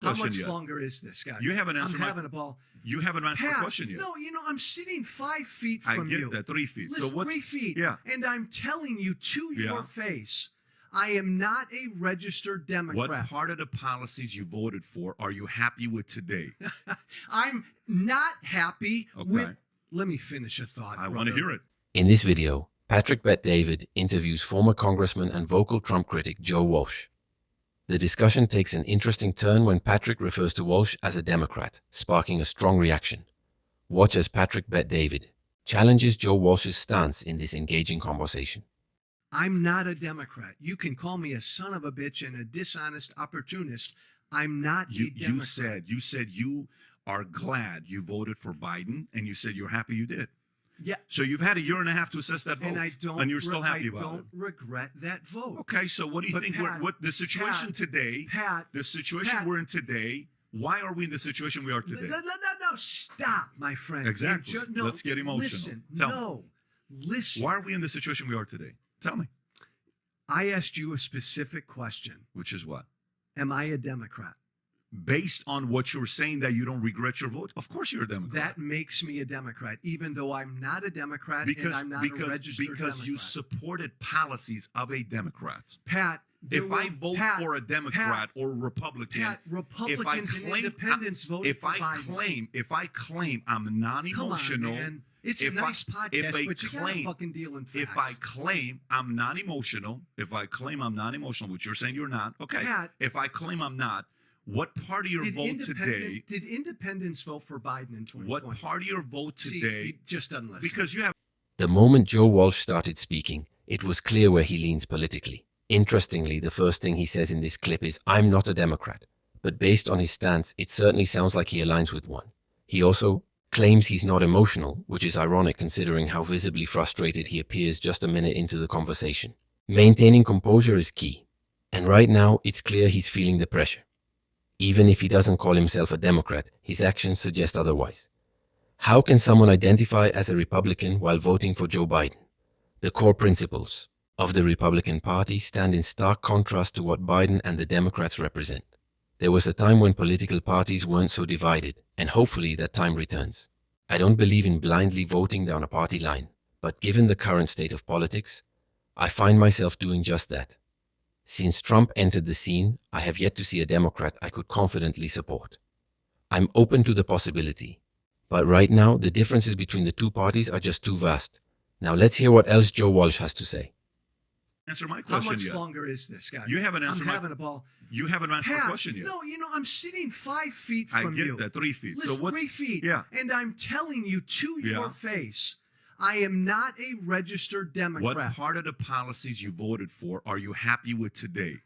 question How yet. much longer is this, guy? You haven't answered I'm having a ball. You haven't answered Pat, the question yet. No, I'm sitting 5 feet from I get you. that, 3 feet. Listen, so what? 3 feet. Yeah. And I'm telling you to Yeah. your face, I am not a registered Democrat. What part of the policies you voted for are you happy with today? I'm not happy Okay. with. Let me finish a thought. I want to hear it. In this video, Patrick Bet-David interviews former Congressman and vocal Trump critic Joe Walsh. The discussion takes an interesting turn when Patrick refers to Walsh as a Democrat, sparking a strong reaction. Watch as Patrick Bet-David challenges Joe Walsh's stance in this engaging conversation. I'm not a Democrat. You can call me a son of a bitch and a dishonest opportunist. I'm not a Democrat. You said you are glad you voted for Biden, and you said you're happy you did. Yeah. So you've had a year and a half to assess that vote, And I don't. and you're still happy about it. I don't regret that vote. Okay, so what do you But think? Pat, What the situation Pat, today? Pat, The situation Pat. we're in today. Why are we in the situation we are today? No, stop, my friend. Exactly. No, Let's get emotional. Listen, Tell me. listen. Why are we in the situation we are today? Tell me. I asked you a specific question. Which is what? Am I a Democrat? Based on what you're saying that you don't regret your vote, of course you're a Democrat. That makes me a Democrat, even though I'm not a Democrat because and I'm not a registered because you Democrat. supported policies of a Democrat. Pat, If I vote for a Democrat or a Republican, Pat, Republicans and independents voted if for Biden. if I claim I'm non-emotional, Come on, man. It's a if nice podcast, I but you gotta claim- fucking deal in facts. if I claim I'm non-emotional, which you're saying you're not, okay. Pat, if I claim I'm not, what part of your vote today? Did independents vote for Biden in 2020? What part of your vote See, today? he just doesn't listen. Because you have. The moment Joe Walsh started speaking, it was clear where he leans politically. Interestingly, the first thing he says in this clip is, "I'm not a Democrat." But based on his stance, it certainly sounds like he aligns with one. He also claims he's not emotional, which is ironic considering how visibly frustrated he appears just a minute into the conversation. Maintaining composure is key. And right now, it's clear he's feeling the pressure. Even if he doesn't call himself a Democrat, his actions suggest otherwise. How can someone identify as a Republican while voting for Joe Biden? The core principles of the Republican Party stand in stark contrast to what Biden and the Democrats represent. There was a time when political parties weren't so divided, and hopefully that time returns. I don't believe in blindly voting down a party line, but given the current state of politics, I find myself doing just that. Since Trump entered the scene, I have yet to see a Democrat I could confidently support. I'm open to the possibility, but right now the differences between the two parties are just too vast. Now let's hear what else Joe Walsh has to say. Answer my How question much yet. longer is this, guy? You haven't answered I'm my. having a ball. You haven't answered Pat, the question yet. No, I'm sitting 5 feet I from get you. that, 3 feet. Listen, so what? 3 feet. Yeah. And I'm telling you to Yeah. your face, I am not a registered Democrat. What part of the policies you voted for are you happy with today?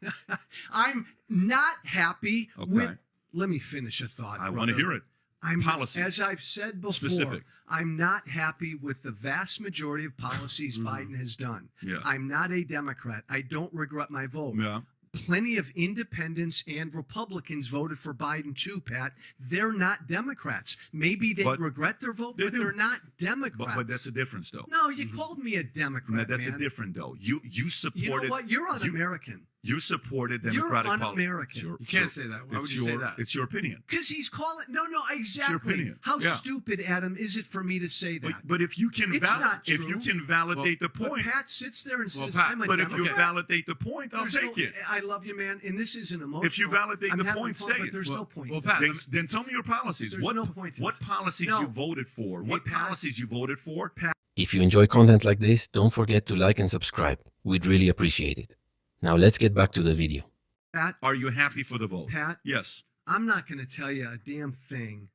I'm not happy Okay. with. Let me finish a thought. I want to hear it. I'm, Policies. As I've said before, Specific. I'm not happy with the vast majority of policies Biden has done. Yeah. I'm not a Democrat. I don't regret my vote. Yeah. Plenty of independents and Republicans voted for Biden too, Pat. They're not Democrats. Maybe they But regret their vote, they but do. they're not Democrats. But that's a difference, though. No, you called me a Democrat, That's man. a different, though. You supported. You know what? You're un-American. You supported You're Democratic un-American. policies. You can't say that. Why would you say that? It's your opinion. Because he's calling. No, exactly. opinion. How Yeah. stupid, Adam, is it for me to say that? But if you can It's not if you true. can validate the But point, Pat sits there and says, Pat, I'm a but if Democrat. you validate the point, I'll There's take no- it. I love you, man, and this isn't emotional. If you validate I'm the having point, fun, say but it. there's no point. Well, to Pat, this. Then tell me your policies. There's What no point to what this. policies No. you voted for? Hey, What Pat. policies you voted for? If you enjoy content like this, don't forget to like and subscribe. We'd really appreciate it. Now let's get back to the video. Pat, Are you happy for the vote? Pat, Yes. I'm not going to tell you a damn thing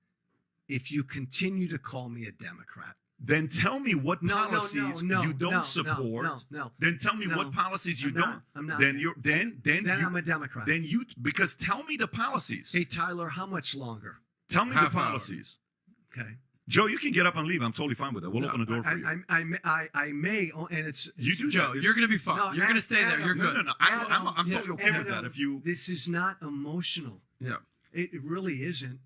if you continue to call me a Democrat. Then tell me what No, policies no, you don't no, support. No. Then tell me No. what policies you I'm don't. not. I'm not. Then you're then Then you, I'm a Democrat. then you because tell me the policies. Hey, Tyler, how much longer? Tell me Half the hour. policies. Okay. Joe, you can get up and leave. I'm totally fine with that. We'll open the door for you. I may, and it's You do Joe, that. you're going to be fine. No, You're going to stay there. Adam, You're No, good. no, no. I'm Yeah. totally okay with Adam, that. If you This is not emotional. Yeah. It really isn't.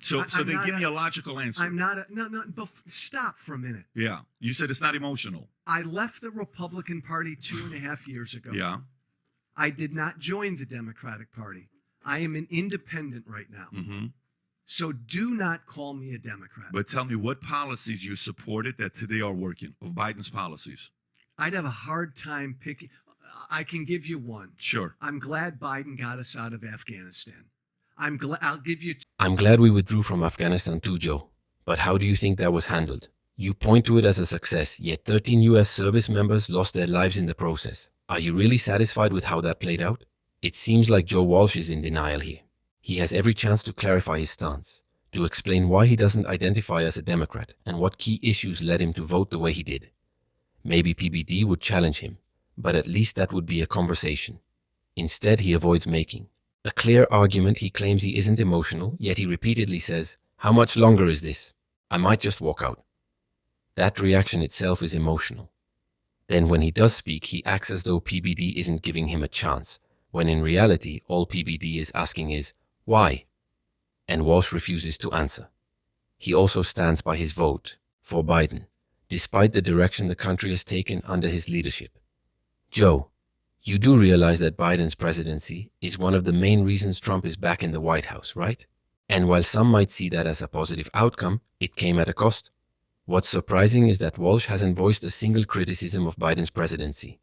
so I'm then not give me a- a logical answer. I'm not a no. Stop for a minute. Yeah, you said it's not emotional. I left the Republican Party 2.5 years ago. Yeah. I did not join the Democratic Party. I am an independent right now. Mm-hmm. So do not call me a Democrat. But tell me what policies you supported that today are working, of Biden's policies. I'd have a hard time picking. I can give you one. Sure. I'm glad Biden got us out of Afghanistan. I'll give you. I'm glad we withdrew from Afghanistan too, Joe. But how do you think that was handled? You point to it as a success, yet 13 US service members lost their lives in the process. Are you really satisfied with how that played out? It seems like Joe Walsh is in denial here. He has every chance to clarify his stance, to explain why he doesn't identify as a Democrat and what key issues led him to vote the way he did. Maybe PBD would challenge him, but at least that would be a conversation. Instead, he avoids making a clear argument. He claims he isn't emotional, yet he repeatedly says, "How much longer is this? I might just walk out." That reaction itself is emotional. Then when he does speak, he acts as though PBD isn't giving him a chance, when in reality, all PBD is asking is, why? And Walsh refuses to answer. He also stands by his vote for Biden, despite the direction the country has taken under his leadership. Joe, you do realize that Biden's presidency is one of the main reasons Trump is back in the White House, right? And while some might see that as a positive outcome, it came at a cost. What's surprising is that Walsh hasn't voiced a single criticism of Biden's presidency.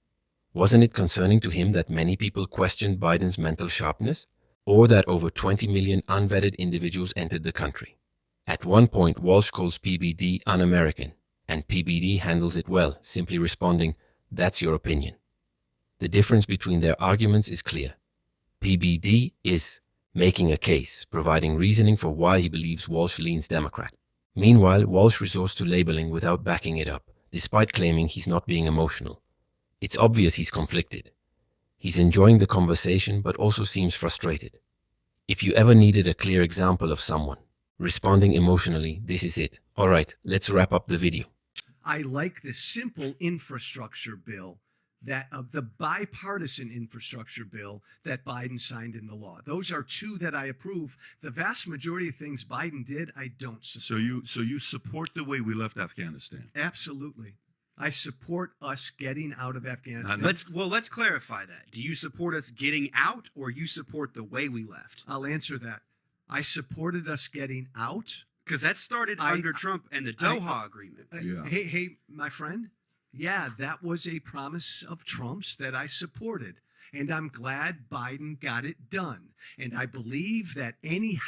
Wasn't it concerning to him that many people questioned Biden's mental sharpness? Or that over 20 million unvetted individuals entered the country? At one point, Walsh calls PBD un-American, and PBD handles it well, simply responding, "That's your opinion." The difference between their arguments is clear. PBD is making a case, providing reasoning for why he believes Walsh leans Democrat. Meanwhile, Walsh resorts to labeling without backing it up, despite claiming he's not being emotional. It's obvious he's conflicted. He's enjoying the conversation, but also seems frustrated. If you ever needed a clear example of someone responding emotionally, this is it. All right, let's wrap up the video. I like the simple infrastructure bill the bipartisan infrastructure bill that Biden signed into law. Those are two that I approve. The vast majority of things Biden did, I don't support. So you support the way we left Afghanistan? Absolutely. I support us getting out of Afghanistan. Let's clarify that. Do you support us getting out, or you support the way we left? I'll answer that. I supported us getting out. Because that started under Trump and the Doha agreements. Yeah. Hey, my friend. Yeah, that was a promise of Trump's that I supported. And I'm glad Biden got it done. And I believe that any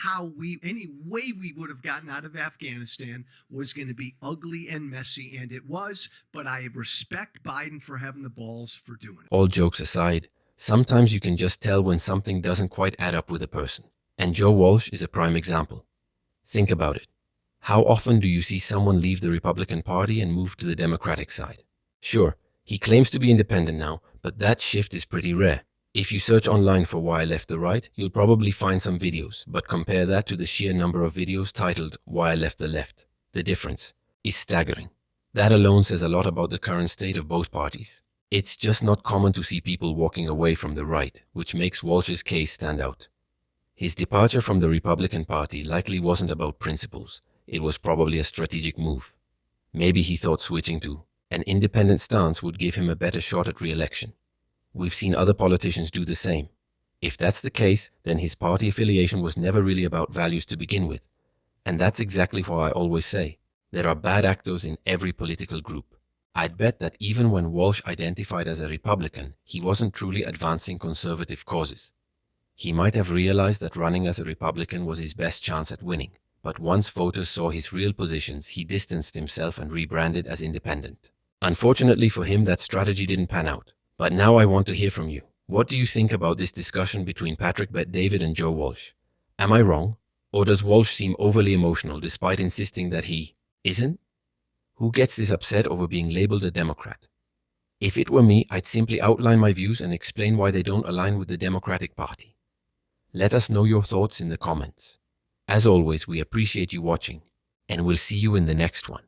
way we would have gotten out of Afghanistan was going to be ugly and messy, and it was. But I respect Biden for having the balls for doing it. All jokes aside, sometimes you can just tell when something doesn't quite add up with a person. And Joe Walsh is a prime example. Think about it. How often do you see someone leave the Republican Party and move to the Democratic side? Sure, he claims to be independent now, but that shift is pretty rare. If you search online for why I left the right, you'll probably find some videos, but compare that to the sheer number of videos titled Why I Left the Left. The difference is staggering. That alone says a lot about the current state of both parties. It's just not common to see people walking away from the right, which makes Walsh's case stand out. His departure from the Republican Party likely wasn't about principles. It was probably a strategic move. Maybe he thought switching to an independent stance would give him a better shot at re-election. We've seen other politicians do the same. If that's the case, then his party affiliation was never really about values to begin with. And that's exactly why I always say, there are bad actors in every political group. I'd bet that even when Walsh identified as a Republican, he wasn't truly advancing conservative causes. He might have realized that running as a Republican was his best chance at winning. But once voters saw his real positions, he distanced himself and rebranded as independent. Unfortunately for him, that strategy didn't pan out. But now I want to hear from you. What do you think about this discussion between Patrick Bet-David and Joe Walsh? Am I wrong? Or does Walsh seem overly emotional despite insisting that he isn't? Who gets this upset over being labeled a Democrat? If it were me, I'd simply outline my views and explain why they don't align with the Democratic Party. Let us know your thoughts in the comments. As always, we appreciate you watching, and we'll see you in the next one.